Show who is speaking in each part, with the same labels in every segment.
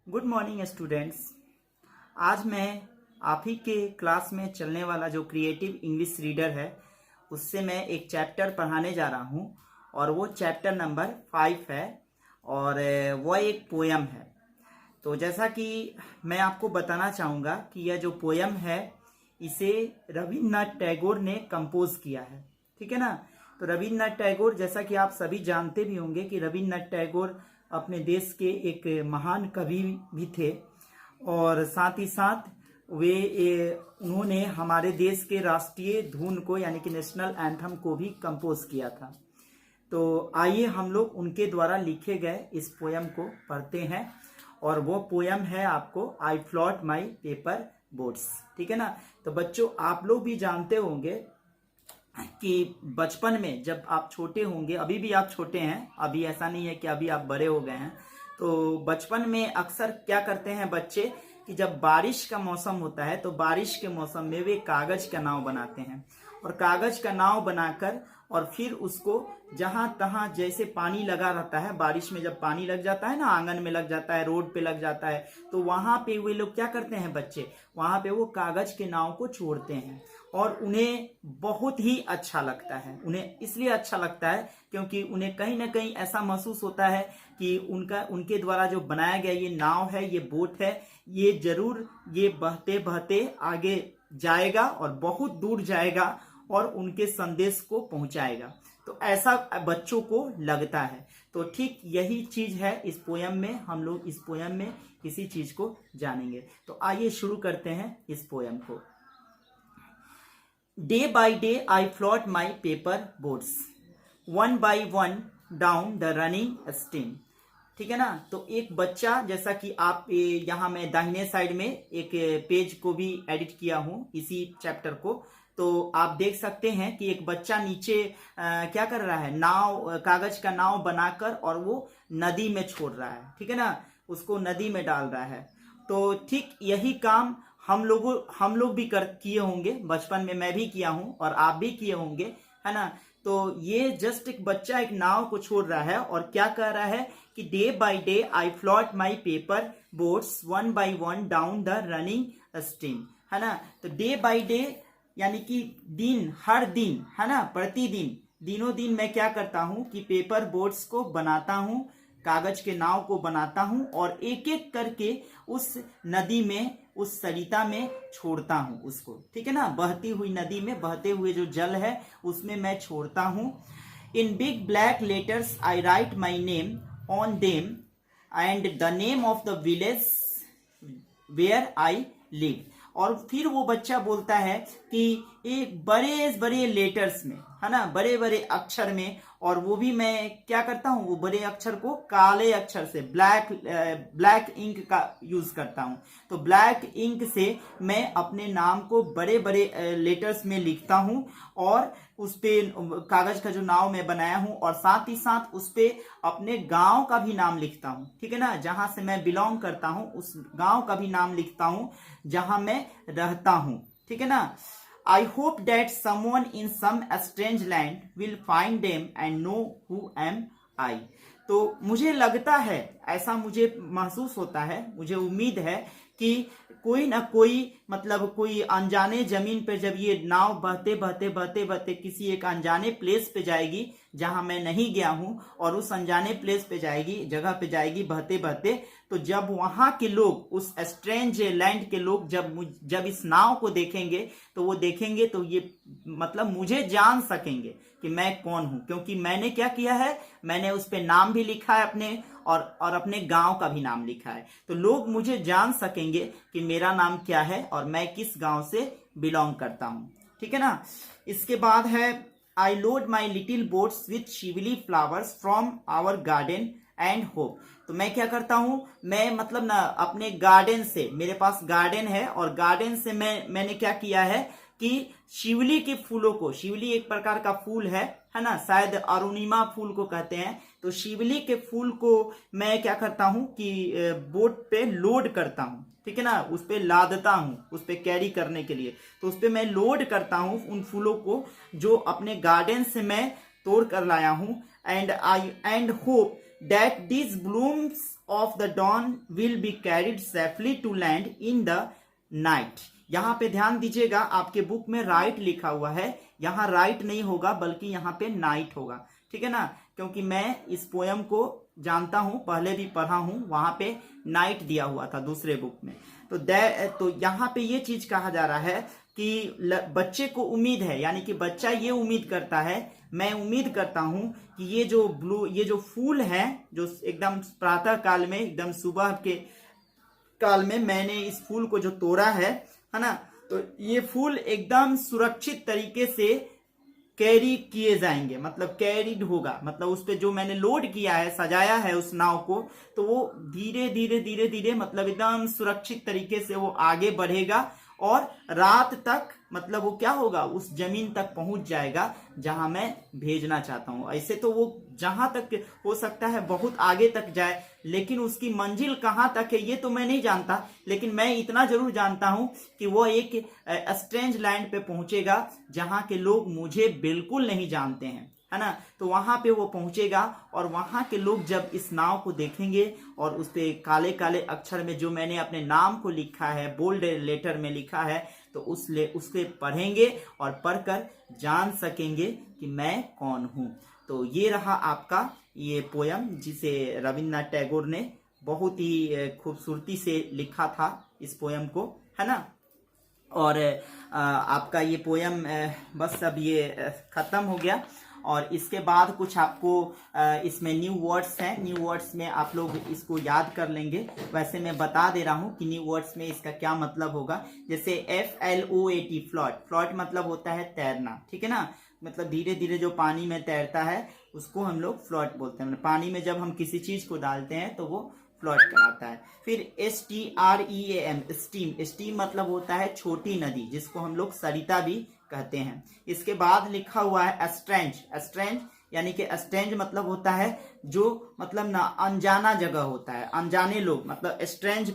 Speaker 1: Good morning students. आज मैं आप ही के क्लास में चलने वाला जो क्रिएटिव इंग्लिश रीडर है उससे मैं एक चैप्टर पढ़ाने जा रहा हूँ और वो चैप्टर नंबर 5 है और वह एक पोयम है। तो जैसा कि मैं आपको बताना चाहूँगा कि यह जो पोयम है इसे रविन्द्रनाथ टैगोर ने कंपोज किया है। ठीक है ना। तो रविन्द्रनाथ टैगोर, जैसा कि आप सभी जानते भी होंगे कि रविन्द्रनाथ टैगोर अपने देश के एक महान कवि भी थे और साथ ही साथ उन्होंने हमारे देश के राष्ट्रीय धुन को यानी कि नेशनल एंथम को भी कंपोज किया था। तो आइए हम लोग उनके द्वारा लिखे गए इस पोयम को पढ़ते हैं और वो पोयम है आपको आई फ्लॉट माई पेपर बोट्स। ठीक है ना। तो बच्चों, आप लोग भी जानते होंगे कि बचपन में जब आप छोटे होंगे, अभी भी आप छोटे हैं, अभी ऐसा नहीं है कि अभी आप बड़े हो गए हैं, तो बचपन में अक्सर क्या करते हैं बच्चे कि जब बारिश का मौसम होता है तो बारिश के मौसम में वे कागज का नाव बनाते हैं और कागज का नाव बनाकर और फिर उसको जहां तहां जैसे पानी लगा रहता है, बारिश में जब पानी लग जाता है ना, आंगन में लग जाता है, रोड पे लग जाता है, तो वहां पे वे लोग क्या करते हैं बच्चे, वहां पे वो कागज के नाव को छोड़ते हैं और उन्हें बहुत ही अच्छा लगता है। उन्हें इसलिए अच्छा लगता है क्योंकि उन्हें कहीं ना कहीं ऐसा महसूस होता है कि उनके द्वारा जो बनाया गया ये नाव है, ये बोट है, ये जरूर ये बहते बहते आगे जाएगा और बहुत दूर जाएगा और उनके संदेश को पहुंचाएगा। तो ऐसा बच्चों को लगता है। तो ठीक यही चीज है इस पोयम में। हम लोग इस पोयम में इसी चीज को जानेंगे। तो आइए शुरू करते हैं इस पोयम को। Day by day I float my paper boats, one by one down the running stream. ठीक है ना। तो एक बच्चा, जैसा कि आप यहाँ मैं दाहिने साइड में एक पेज को भी एडिट किया हूँ इसी चैप्टर को, तो आप देख सकते हैं कि एक बच्चा नीचे क्या कर रहा है, नाव, कागज का नाव बनाकर और वो नदी में छोड़ रहा है। ठीक है ना, उसको नदी में डाल रहा है। तो ठीक यही काम हम लोग भी किए होंगे बचपन में, मैं भी किया हूं और आप भी किए होंगे, है ना। तो ये जस्ट एक बच्चा एक नाव को छोड़ रहा है और क्या कह रहा है कि day by day I float my paper boats one by one down the running stream, है ना। तो डे बाय डे यानी कि दिन, हर दिन, है ना, प्रतिदिन, दिनों दिन मैं क्या करता हूं कि पेपर बोट्स को बनाता हूं, कागज के नाव को बनाता हूं और एक एक करके उस नदी में, उस सरिता में छोड़ता हूं उसको। ठीक है ना, बहती हुई नदी में, बहते हुए जो जल है उसमें मैं छोड़ता हूं। In big black letters I write my name on them and the name of the village where I live. और फिर वो बच्चा बोलता है कि एक बड़े बड़े लेटर्स में, है ना, बड़े बड़े अक्षर में, और वो भी मैं क्या करता हूँ, वो बड़े अक्षर को काले अक्षर से, ब्लैक इंक का यूज करता हूँ। तो ब्लैक इंक से मैं अपने नाम को बड़े बड़े लेटर्स में लिखता हूँ और उस पे कागज का जो नाव मैं बनाया हूँ और साथ ही साथ उस पे अपने गांव का भी नाम लिखता हूँ। ठीक है ना, जहां से मैं बिलोंग करता हूँ उस गांव का भी नाम लिखता हूँ जहां मैं रहता हूँ। ठीक है ना। I hope that someone in some strange land will find them and know who am I। तो मुझे लगता है, ऐसा मुझे महसूस होता है, मुझे उम्मीद है कि कोई ना कोई, मतलब कोई अनजाने जमीन पे जब ये नाव बहते बहते बहते बहते किसी एक अनजाने प्लेस पे जाएगी जहां मैं नहीं गया हूं और उस अनजाने प्लेस पे जाएगी, जगह पे जाएगी बहते बहते, तो जब वहां के लोग, उस स्ट्रेंज लैंड के लोग जब इस नाव को देखेंगे तो वो देखेंगे तो ये मतलब मुझे जान सकेंगे कि मैं कौन हूं, क्योंकि मैंने क्या किया है, मैंने उस पे नाम भी लिखा है अपने और अपने गांव का भी नाम लिखा है। तो लोग मुझे जान सकेंगे कि मेरा नाम क्या है और मैं किस गांव से बिलोंग करता हूं। ठीक है ना। इसके बाद है I load my little boats with shiuli flowers from our garden and hope. तो मैं क्या करता हूं, मैं मतलब ना अपने गार्डन से, मेरे पास गार्डन है और गार्डन से मैंने क्या किया है कि शिवली के फूलों को, शिवली एक प्रकार का फूल है ना, शायद अरुणिमा फूल को कहते हैं, तो शिवली के फूल को मैं क्या करता हूं कि बोट पे लोड करता हूं। ठीक है ना, उस पे लादता हूं, उस पे कैरी करने के लिए, तो उस पे मैं लोड करता हूं उन फूलों को जो अपने गार्डन से मैं तोड़ कर लाया हूं। And hope that these blooms of the dawn will be carried safely to land in the night. यहाँ पे ध्यान दीजिएगा, आपके बुक में राइट लिखा हुआ है, यहाँ राइट नहीं होगा बल्कि यहाँ पे नाइट होगा, ठीक है ना, क्योंकि मैं इस पोयम को जानता हूं, पहले भी पढ़ा हूं, वहां पे नाइट दिया हुआ था दूसरे बुक में। तो यहाँ पे ये चीज कहा जा रहा है कि बच्चे को उम्मीद है, यानी कि बच्चा ये उम्मीद करता है, मैं उम्मीद करता हूं कि ये जो फूल है, जो एकदम प्रातः काल में, एकदम सुबह के काल में मैंने इस फूल को जो तोड़ा है ना, तो ये फूल एकदम सुरक्षित तरीके से कैरी किए जाएंगे, मतलब कैरिड होगा, मतलब उस पे जो मैंने लोड किया है, सजाया है उस नाव को, तो वो धीरे धीरे धीरे धीरे मतलब एकदम सुरक्षित तरीके से वो आगे बढ़ेगा और रात तक मतलब वो क्या होगा, उस जमीन तक पहुंच जाएगा जहां मैं भेजना चाहता हूं। ऐसे तो वो जहां तक हो सकता है बहुत आगे तक जाए, लेकिन उसकी मंजिल कहां तक है ये तो मैं नहीं जानता, लेकिन मैं इतना जरूर जानता हूं कि वो एक स्ट्रेंज लैंड पे पहुंचेगा जहां के लोग मुझे बिल्कुल नहीं जानते हैं, है ना। तो वहां पे वो पहुंचेगा और वहां के लोग जब इस नाव को देखेंगे और उस पे काले काले अक्षर में जो मैंने अपने नाम को लिखा है, बोल्ड लेटर में लिखा है, तो उसके पढ़ेंगे और पढ़कर जान सकेंगे कि मैं कौन हूं। तो ये रहा आपका ये पोयम, जिसे रविन्द्रनाथ टैगोर ने बहुत ही खूबसूरती से लिखा था इस पोयम को, है ना। और आपका ये पोयम बस अब ये खत्म हो गया। और इसके बाद कुछ आपको इसमें न्यू वर्ड्स हैं, न्यू वर्ड्स में आप लोग इसको याद कर लेंगे। वैसे मैं बता दे रहा हूँ कि न्यू वर्ड्स में इसका क्या मतलब होगा। जैसे FLOAT फ्लॉट, फ्लॉट मतलब होता है तैरना, ठीक है ना, मतलब धीरे धीरे जो पानी में तैरता है उसको हम लोग फ्लॉट बोलते हैं। पानी में जब हम किसी चीज को डालते हैं तो वो फ्लॉट कराता है। फिर STREAM स्टीम, स्टीम मतलब होता है छोटी नदी, जिसको हम लोग सरिता भी कहते हैं। इसके बाद लिखा हुआ है स्ट्रेंज, स्ट्रेंज यानी कि स्ट्रेंज मतलब होता है जो मतलब ना अनजाना जगह होता है, अनजाने लोग, मतलब स्ट्रेंज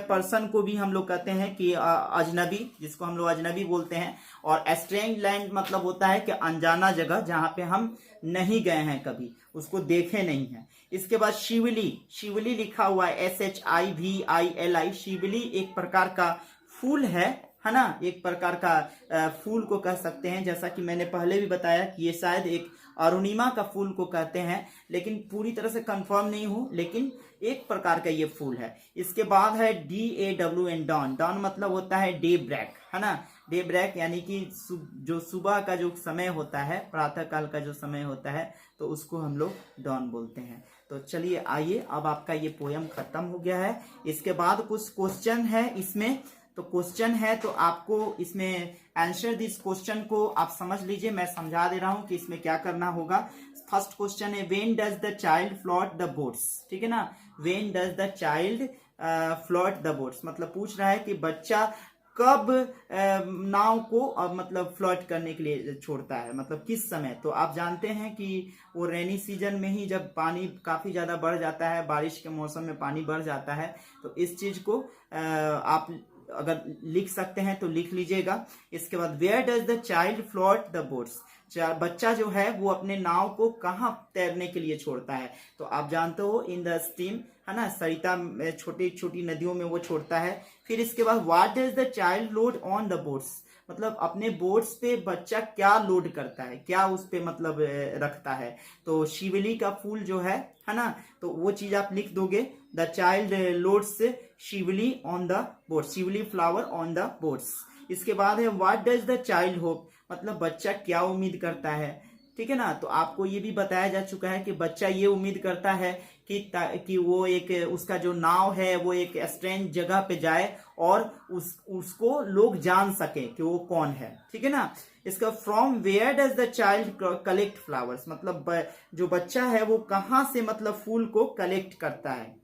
Speaker 1: पर्सन को भी हम लोग कहते हैं कि अजनबी, जिसको हम लोग अजनबी बोलते हैं। और स्ट्रेंज लैंड मतलब होता है कि अनजाना जगह जहां पे हम नहीं गए हैं कभी, उसको देखे नहीं है। इसके बाद शिवली, शिवली लिखा हुआ है SHIVILI, शिवली एक प्रकार का फूल है ना, एक प्रकार का फूल को कह सकते हैं। जैसा कि मैंने पहले भी बताया कि ये शायद एक अरुणिमा का फूल को कहते हैं, लेकिन पूरी तरह से कंफर्म नहीं हूं, लेकिन एक प्रकार का ये फूल है। इसके बाद है DAWN डॉन, डॉन मतलब होता है डे ब्रेक, है ना, डे ब्रेक यानी कि जो सुबह का जो समय होता है, प्रातः काल का जो समय होता है, तो उसको हम लोग डॉन बोलते हैं। तो चलिए आइए, अब आपका ये पोयम खत्म हो गया है। इसके बाद कुछ क्वेश्चन है इसमें, तो क्वेश्चन है तो आपको इसमें आंसर दिस क्वेश्चन को आप समझ लीजिए, मैं समझा दे रहा हूं कि इसमें क्या करना होगा। फर्स्ट क्वेश्चन है when does the child float the boats, ठीक है ना, when does the child float the boats, मतलब पूछ रहा है कि बच्चा कब नाव को मतलब फ्लोट करने के लिए छोड़ता है, मतलब किस समय। तो आप जानते हैं कि वो रेनी सीजन में ही, जब पानी काफी ज्यादा बढ़ जाता है, बारिश के मौसम में पानी बढ़ जाता है, तो इस चीज को आप अगर लिख सकते हैं तो लिख लीजिएगा। इसके बाद where does the child float the boats, बच्चा जो है वो अपने नाव को कहाँ तैरने के लिए छोड़ता है। तो आप जानते हो इन द स्ट्रीम, है ना, सरिता में छोटी छोटी नदियों में वो छोड़ता है। फिर इसके बाद what does the child load on the boats, मतलब अपने बोट्स पे बच्चा क्या लोड करता है, क्या उस पे मतलब रखता है। तो शिवली का फूल जो है ना, तो वो चीज आप लिख दोगे, the child loads Shivli on the boat, Shivli flower on the boats. इसके बाद है what does the child hope, मतलब बच्चा क्या उम्मीद करता है, ठीक है ना। तो आपको ये भी बताया जा चुका है कि बच्चा ये उम्मीद करता है कि वो एक, उसका जो नाव है वो एक स्ट्रेंज जगह पे जाए और उसको लोग जान सके कि वो कौन है, ठीक है ना। इसका from where does the child collect flowers, मतलब जो बच्चा है वो कहाँ से मतलब फूल को कलेक्ट करता है,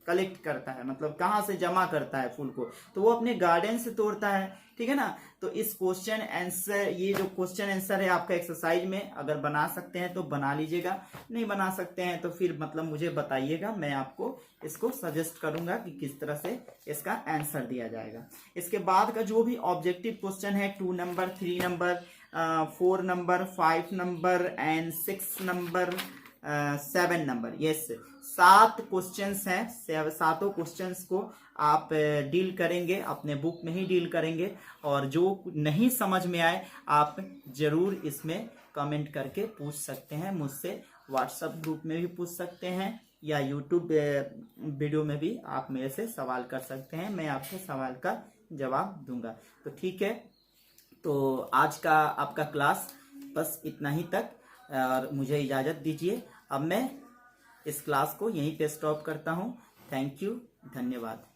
Speaker 1: मतलब कहाँ से जमा करता है फूल को, तो वो अपने गार्डन से तोड़ता है, ठीक है ना। तो इस क्वेश्चन आंसर, ये जो क्वेश्चन आंसर है आपका एक्सरसाइज में, अगर बना सकते हैं तो बना लीजिएगा, नहीं बना सकते हैं तो फिर मतलब मुझे बताइएगा, मैं आपको इसको सजेस्ट करूंगा कि किस तरह से इसका आंसर दिया जाएगा। इसके बाद का जो भी ऑब्जेक्टिव क्वेश्चन है 2 number, 3 number, 4 number, 5 number and 6 number 7 number, yes 7 questions हैं, 7 क्वेश्चंस को आप डील करेंगे, अपने बुक में ही डील करेंगे। और जो नहीं समझ में आए आप जरूर इसमें कमेंट करके पूछ सकते हैं मुझसे, व्हाट्सएप ग्रुप में भी पूछ सकते हैं या यूट्यूब वीडियो में भी आप मेरे से सवाल कर सकते हैं, मैं आपके सवाल का जवाब दूंगा। तो ठीक है, तो आज का आपका क्लास बस इतना ही तक, और मुझे इजाज़त दीजिए। अब मैं इस क्लास को यहीं पे स्टॉप करता हूँ। थैंक यू, धन्यवाद।